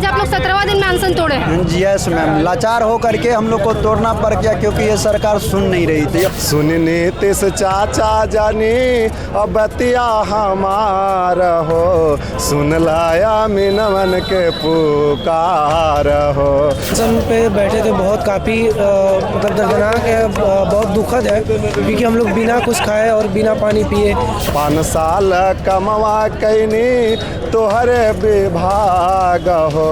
आज आप लोग 17वां दिन में अनशन तोड़े हैं। यस मैम, लाचार हो करके हम लोग को तोड़ना पड़ गया क्योंकि ये सरकार सुन नहीं रही थी। सुननी तिस चाचा जानी अब बतिया हमार हो, सुन लाया मिनवन के पुकार हो। अनशन पे बैठे थे, बहुत काफ़ी मतलब दर्दनाक है, बहुत दुखद है क्योंकि हम लोग बिना कुछ खाए और बिना पानी पिए 5 साल कमवा कैनी तोहरे विभाग हो,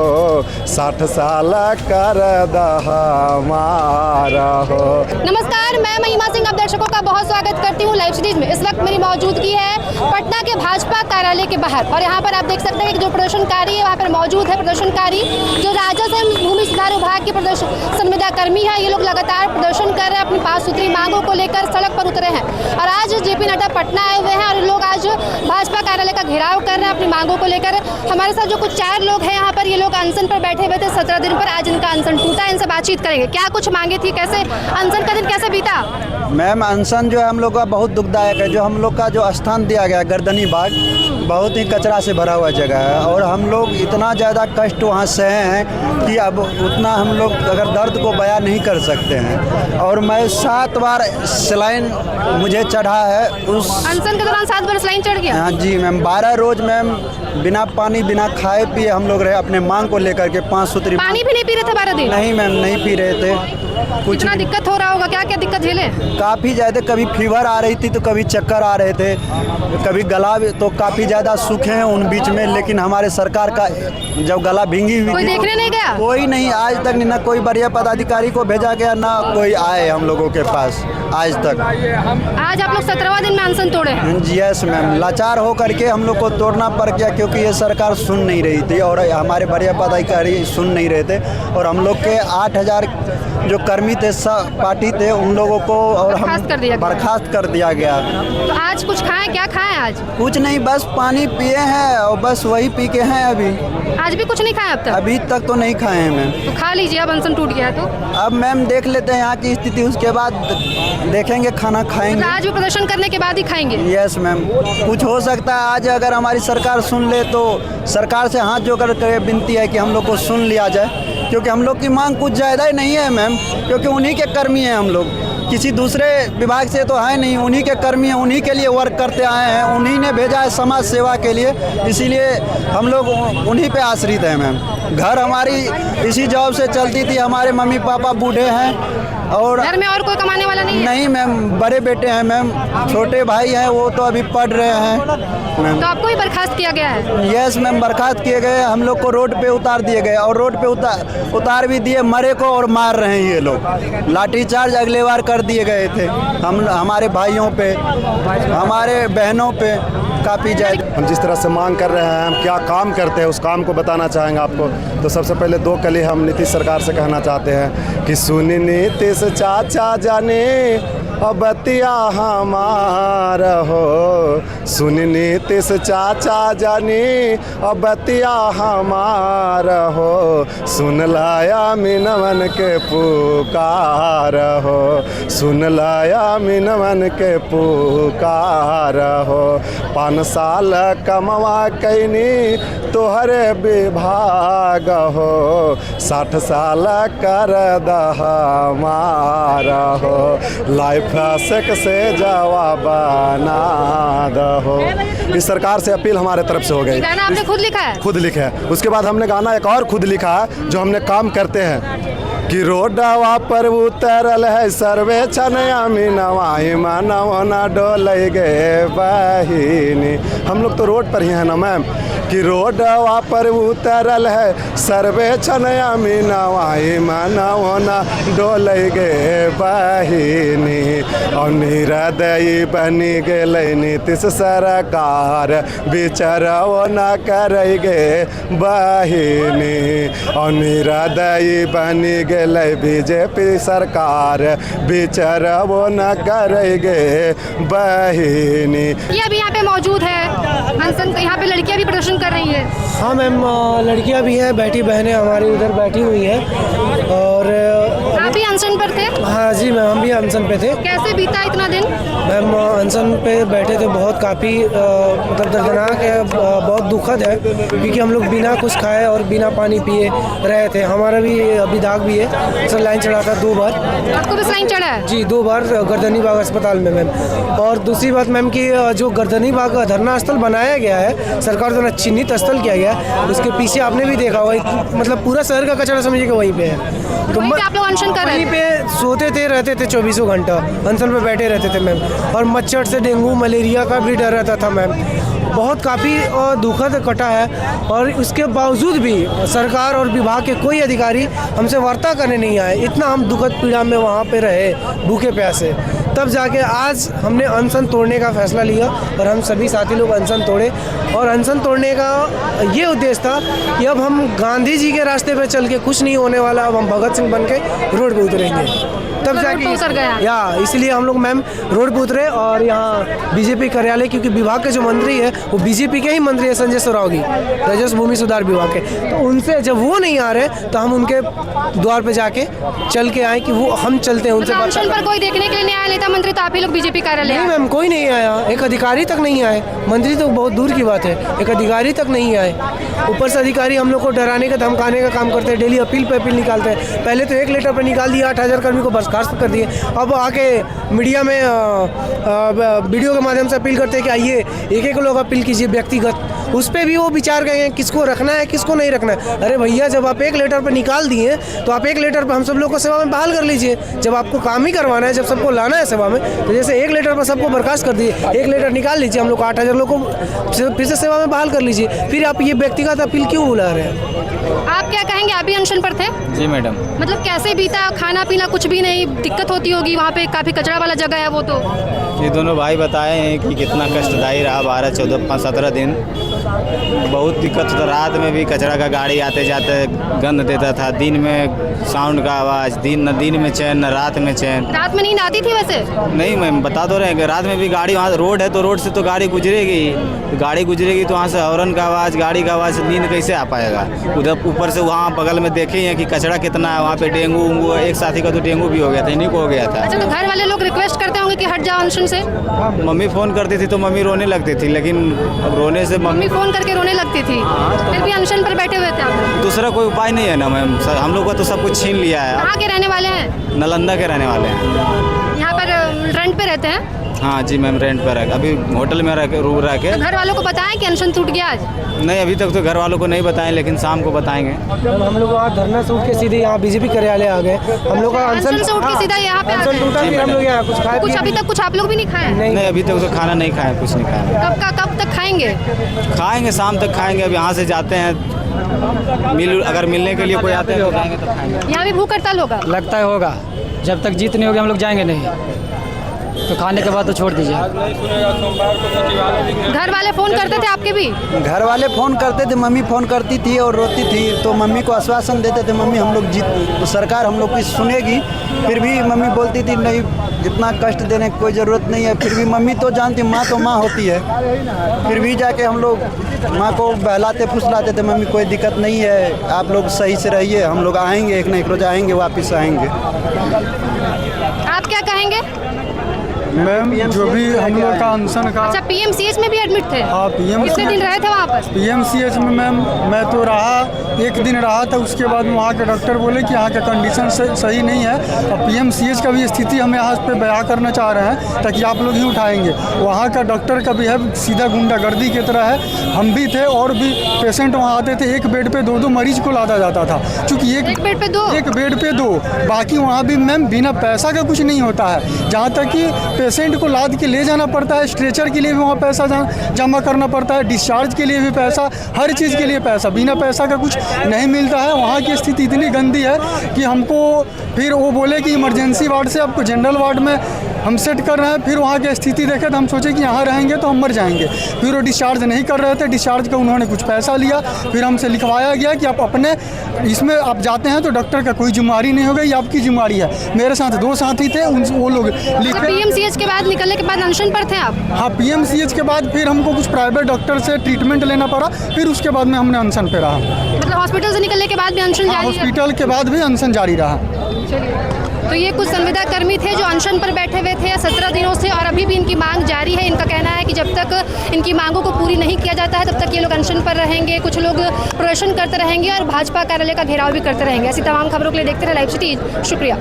60 साल कर दहमार हो। नमस्कार, मैं महिमा सिंह आप दर्शकों का बहुत स्वागत करती हूँ लाइव सीरीज में। इस वक्त मेरी मौजूदगी है पटना के भाजपा कार्यालय के बाहर और यहाँ पर आप देख सकते हैं कि जो प्रदर्शनकारी है वहाँ पर मौजूद है। प्रदर्शनकारी जो राजस्व एवं भूमि सुधार विभाग के संविदा कर्मी है, ये लोग लगातार प्रदर्शन कर रहे हैं, अपनी 5 सूत्री मांगों को लेकर सड़क पर उतरे हैं। और आज जेपी नड्डा पटना आए हुए हैं और लोग आज भाजपा कार्यालय का घेराव कर रहे हैं अपनी मांगों को लेकर। हमारे साथ जो कुछ 4 लोग हैं यहाँ पर, ये लोग अनशन पर बैठे हुए थे 17 दिन पर। आज इनका अनशन टूटा, इनसे बातचीत करेंगे। क्या कुछ मांगे थी, कैसे अनशन का दिन कैसे बीता? मैम, अनशन जो है हम लोग का बहुत दुखदायक है। जो हम लोग का जो स्थान दिया गया गर्दनी बाग बहुत ही कचरा से भरा हुआ जगह है और हम लोग इतना ज़्यादा कष्ट वहाँ सहे हैं कि अब उतना हम लोग अगर दर्द को बयां नहीं कर सकते हैं। और मैं 7 बार सलाइन मुझे चढ़ा है उस अनशन के दौरान 7 बार सलाइन चढ़ गया। हाँ जी मैम, 12 रोज मैम बिना पानी बिना खाए पिए हम लोग रहे अपने मांग को लेकर के। 5 सूत्री पानी भी नहीं पी रहे थे 12 दिन? नहीं मैम, नहीं पी रहे थे। कुछ इतना दिक्कत हो रहा होगा, क्या क्या दिक्कत झेले? काफ़ी ज़्यादा, कभी फीवर आ रही थी तो कभी चक्कर आ रहे थे, कभी गला तो काफ़ी ज़्यादा सूखे हैं उन बीच में। लेकिन हमारे सरकार का जब गला भींगी हुई कोई देखने नहीं गया? कोई नहीं, आज तक ना कोई बढ़िया पदाधिकारी को भेजा गया, ना कोई आए हम लोगों के पास आज तक। आज आप लोग 17वां दिन में अनशन तोड़े हैं। यस मैम, लाचार हो करके हम लोग को तोड़ना पड़ गया क्योंकि ये सरकार सुन नहीं रही थी और हमारे बढ़िया पदाधिकारी सुन नहीं रहे थे। और हम लोग के 8000 जो कर्मी थे, पार्टी थे, उन लोगों को और हम बर्खास्त कर दिया गया। तो आज कुछ खाएं, क्या खाएं आज? कुछ नहीं, बस पानी पिए हैं और बस वही पी के हैं अभी। आज भी कुछ नहीं खाया अब तक? अभी तक तो नहीं खाए हैं मैम। तो खा लीजिए, अब अनशन टूट गया है तो। अब मैम देख लेते हैं यहाँ की स्थिति, उसके बाद देखेंगे, खाना खाएंगे। आज भी प्रदर्शन करने के बाद ही खाएंगे? यस मैम, कुछ हो सकता है आज अगर हमारी सरकार सुन ले तो सरकार से हाथ जोड़कर विनती है कि हम लोग को सुन लिया जाए क्योंकि हम लोग की मांग कुछ ज़्यादा ही नहीं है मैम, क्योंकि उन्हीं के कर्मी हैं हम लोग, किसी दूसरे विभाग से तो है नहीं। उन्हीं के कर्मी हैं, उन्हीं के लिए वर्क करते आए हैं, उन्हीं ने भेजा है समाज सेवा के लिए, इसीलिए हम लोग उन्हीं पे आश्रित हैं मैम। घर हमारी इसी जॉब से चलती थी, हमारे मम्मी पापा बूढ़े हैं और घर में और कोई कमाने वाला नहीं है? नहीं मैम, बड़े बेटे हैं मैम, छोटे भाई हैं, वो तो अभी पढ़ रहे हैं मैम। तो आपको भी बर्खास्त किया गया है? यस मैम, बर्खास्त किए गए, हम लोग को रोड पे उतार दिए गए और रोड पे उतार भी दिए, मरे को और मार रहे हैं ये लोग। लाठीचार्ज अगले बार कर दिए गए थे हमारे भाइयों पे, हमारे बहनों पे काफ़ी ज़्यादा। हम जिस तरह से मांग कर रहे हैं, हम क्या काम करते हैं उस काम को बताना चाहेंगे आपको। तो सबसे पहले 2 कली हम नीतीश सरकार से कहना चाहते हैं कि सुनी नीतीश चाचा जाने अब बतिया हमार हो, सुनी नीतीश चाचा जानी अब बतिया हमार हो, सुन लाया मिनवन के पुकार हो, सुन लाया मिनवन के पुकार हो। 5 साल कमवा कैनी तोहरे विभाग हो, 60 साल कर दहमार हो, लाइफ से जवाब ना दहो। इस सरकार से अपील हमारे तरफ से हो गई। गाना आपने खुद लिखा है? खुद लिखा है। उसके बाद हमने गाना एक और खुद लिखा है जो हमने काम करते हैं कि रोडवा पर उतरल है सर्वेक्षण अमीनवाई मानव ना डोल गए बहिनी। हम लोग तो रोड पर ही हैं ना मैम, कि रोडवा पर उतरल है सर्वेक्षण अमीनवाई मानव ना डोल गए बहिनी। और निरदयी बनी गए नीतीश सरकार, विचारव न करे गे बहिनी। और निरदयी बनी गए बीजेपी सरकार, विचारव न करे गे बहिनी। ये अभी यहाँ पे मौजूद है अनशन, यहाँ पे लड़कियाँ भी प्रदर्शन कर रही है? हाँ मैम, लड़कियां भी हैं, बैठी बहनें हमारी उधर बैठी हुई हैं। और आप भी अनशन पर थे? हाँ जी मैम, हम भी अनशन पे थे। कैसे बीता इतना दिन? मैम अनशन पे बैठे थे, बहुत काफ़ी मतलब दर्दनाक है, बहुत दुखद है, क्योंकि हम लोग बिना कुछ खाए और बिना पानी पिए रहे थे। हमारा भी अभी दाग भी है, सर लाइन चढ़ा था 2 बार। आपको भी लाइन चढ़ा है? जी 2 बार गर्दनी बाग अस्पताल में मैम। और दूसरी बात मैम कि जो गर्दनी बाग धरना स्थल बनाया गया है सरकार द्वारा चिन्हित स्थल किया गया है, उसके पीछे आपने भी देखा होगा, मतलब पूरा शहर का कचरा समझिए कि वहीं पे है। तो वहीं पे आप लोग अनशन कर रहे वहीं पे सोते थे, रहते थे 24 घंटा अनशन पे बैठे रहते थे मैम। और मच्छर से डेंगू मलेरिया का भी डर रहता था मैम। बहुत काफ़ी दुखद कटा है, और उसके बावजूद भी सरकार और विभाग के कोई अधिकारी हमसे वार्ता करने नहीं आए। इतना हम दुखद पीड़ा में वहाँ पे रहे भूखे प्यासे, तब जाके आज हमने अनशन तोड़ने का फैसला लिया, और हम सभी साथी लोग अनशन तोड़े। और अनशन तोड़ने का ये उद्देश्य था कि अब हम गांधी जी के रास्ते पे चल के कुछ नहीं होने वाला, अब हम भगत सिंह बन के रोड पे उतरेंगे, तब जाके उतर गया या इसलिए हम लोग मैम रोड पे उतरे। और यहाँ बीजेपी कार्यालय, क्योंकि विभाग के जो मंत्री है वो बीजेपी के ही मंत्री है, संजय सरावगी, राजस्व भूमि सुधार विभाग के, तो उनसे जब वो नहीं आ रहे तो हम उनके द्वार पे जाके चल के आए कि वो हम चलते हैं उनसे। अनशन पर कोई देखने के लिए नहीं आया नेता मंत्री, तो आप ही लोग बीजेपी कार्यालय? नहीं मैम, कोई नहीं आया, एक अधिकारी तक नहीं आए। मंत्री तो बहुत दूर की बात है, एक अधिकारी तक नहीं आए। ऊपर से अधिकारी हम लोग को डराने का धमकाने का काम करते हैं, डेली अपील पे अपील निकालते हैं। पहले तो 1 लेटर पर निकाल दिया, 8000 कर्मी को बर्खास्त कर दिए। अब आके मीडिया में वीडियो के माध्यम से अपील करते हैं कि आइए एक लोग अपील कीजिए व्यक्तिगत, उस पर भी वो विचार गए हैं किसको रखना है किसको नहीं रखना है। अरे भैया, जब आप 1 लेटर पर निकाल दिए तो आप 1 लेटर पर हम सब लोग को सेवा में बहाल कर लीजिए। जब आपको काम ही करवाना है, जब सबको लाना है सेवा में, तो जैसे 1 लेटर पर सबको बर्खास्त कर दिए, 1 लेटर निकाल लीजिए, हम लोग 8000 लोग को फिर से सेवा में बहाल कर लीजिए। फिर आप ये व्यक्तिगत अपील क्यों बुला रहे हैं? आप क्या कहेंगे? आप भी अनशन पर थे? जी मैडम। मतलब कैसे बीता? खाना पीना कुछ भी नहीं, दिक्कत होती होगी वहाँ पे, काफ़ी कचरा वाला जगह है वो तो। ये दोनों भाई बताए हैं कि कितना कष्टदायी रहा 12, 14, 5, 17 दिन। बहुत दिक्कत होता, रात में भी कचरा का गाड़ी आते जाते गंध देता था, दिन में साउंड का आवाज़, दिन में चैन न रात में चैन। रात में नींद आती थी वैसे? नहीं मैम, बता तो रहे हैं कि रात में भी गाड़ी, वहाँ रोड है तो रोड से तो गाड़ी गुजरेगी, तो वहाँ से हॉर्न का आवाज़, गाड़ी का आवाज़, नींद कैसे आ पाएगा? उधर ऊपर से वहाँ बगल में देखे हैं कि कचरा कितना है, वहाँ पे डेंगू उंगू, एक साथी का तो डेंगू भी हो गया था, इन्हीं को हो गया था। अच्छा, तो घर वाले लोग रिक्वेस्ट करते होंगे कि हट जाओ अनशन से? मम्मी फ़ोन करती थी तो मम्मी रोने लगती थी, लेकिन अब रोने से मम्मी फ़ोन करके रोने लगती थी, फिर भी अनशन पर बैठे हुए थे आप? दूसरा कोई उपाय नहीं है ना मैम, हम लोग को तो सब कुछ छीन लिया है। कहाँ के रहने वाले हैं? नालंदा के रहने वाले हैं। यहाँ पर रेंट पे रहते हैं? हाँ जी मैम, रेंट पर रह, अभी होटल में रूम रह के। घर वालों को बताएं कि अनशन टूट गया आज? नहीं, अभी तक तो घर वालों को नहीं बताएं, लेकिन शाम को बताएंगे। हम लोग वहाँ धरना से उठ के सीधे यहाँ बीजेपी कार्यालय आ गए। हम लोग का अनशन से उठ के सीधा यहाँ पे आ अनशन टूटा, फिर हम लोग यहाँ कुछ खाए कुछ अभी तक कुछ आप लोग भी नहीं खाए? नहीं, अभी तक तो खाना नहीं खाया, कुछ नहीं खाया। कब तक खाएंगे? खाएंगे, शाम तक खाएंगे। अब यहाँ से जाते हैं, अगर मिलने के लिए कोई आते हैं तो खाएंगे, तब खाएंगे। यहाँ भी भूख हड़ताल होगा? लगता है होगा, जब तक जीत नहीं होगी हम लोग जाएंगे नहीं, तो खाने के बाद तो छोड़ दीजिए। घर वाले फ़ोन करते थे आपके भी? घर वाले फ़ोन करते थे, मम्मी फ़ोन करती थी और रोती थी, तो मम्मी को आश्वासन देते थे मम्मी हम लोग जीत, तो सरकार हम लोग की सुनेगी। फिर भी मम्मी बोलती थी नहीं, इतना कष्ट देने की कोई ज़रूरत नहीं है। फिर भी मम्मी तो जानती, माँ तो माँ होती है, फिर भी जाके हम लोग माँ को बहलाते फुसलाते थे, मम्मी कोई दिक्कत नहीं है, आप लोग सही से रहिए, हम लोग आएंगे, एक न एक रोज़ आएंगे, वापस आएंगे। आप क्या कहेंगे? मैम, जो भी हम लोग का अनशन का। अच्छा, पीएमसीएच में भी एडमिट थे? हाँ, कितने दिन रहे थे वहाँ पर? पीएमसीएच में मैम मैं तो रहा, 1 दिन रहा था, उसके बाद वहाँ के डॉक्टर बोले कि यहाँ का कंडीशन सही नहीं है। अब पीएमसीएच का भी स्थिति हम यहाँ पे बयां करना चाह रहे हैं ताकि आप लोग ही उठाएंगे। वहाँ का डॉक्टर का बिहेव सीधा गुंडागर्दी की तरह है। हम भी थे और भी पेशेंट वहाँ आते थे, एक बेड पे 2-2 मरीज को लादा जाता था, चूँकि एक बेड पे दो। बाकी वहाँ भी मैम बिना पैसा का कुछ नहीं होता है, जहाँ तक कि पेशेंट को लाद के ले जाना पड़ता है, स्ट्रेचर के लिए भी वहाँ पैसा जमा करना पड़ता है, डिस्चार्ज के लिए भी पैसा, हर चीज़ के लिए पैसा, बिना पैसा का कुछ नहीं मिलता है। वहाँ की स्थिति इतनी गंदी है कि हमको फिर वो बोले कि इमरजेंसी वार्ड से आपको जनरल वार्ड में हम सेट कर रहे हैं, फिर वहाँ की स्थिति देखे तो हम सोचे कि यहाँ रहेंगे तो हम मर जाएंगे। फिर वो डिस्चार्ज नहीं कर रहे थे, डिस्चार्ज का उन्होंने कुछ पैसा लिया, फिर हमसे लिखवाया गया कि आप अपने इसमें आप जाते हैं तो डॉक्टर का कोई जिम्मेदारी नहीं होगी, ये आपकी जिम्मेदारी है। मेरे साथ 2 साथी थे, वो लोग लिखे। पीएमसीएच के बाद निकलने के बाद अनशन पर थे आप? हाँ, पीएमसीएच के बाद फिर हमको कुछ प्राइवेट डॉक्टर से ट्रीटमेंट लेना पड़ा, फिर उसके बाद में हमने अनशन पे रहा। मतलब हॉस्पिटल से निकलने के बाद भी अनशन जारी है? हॉस्पिटल के बाद भी अनशन जारी रहा। तो ये कुछ संविदा कर्मी थे जो अनशन पर बैठे हुए थे 17 दिनों से, और अभी भी इनकी मांग जारी है। इनका कहना है कि जब तक इनकी मांगों को पूरी नहीं किया जाता है तब तक ये लोग अनशन पर रहेंगे, कुछ लोग प्रदर्शन करते रहेंगे और भाजपा कार्यालय का घेराव भी करते रहेंगे। ऐसी तमाम खबरों के लिए देखते रहे लाइव सिटी। शुक्रिया।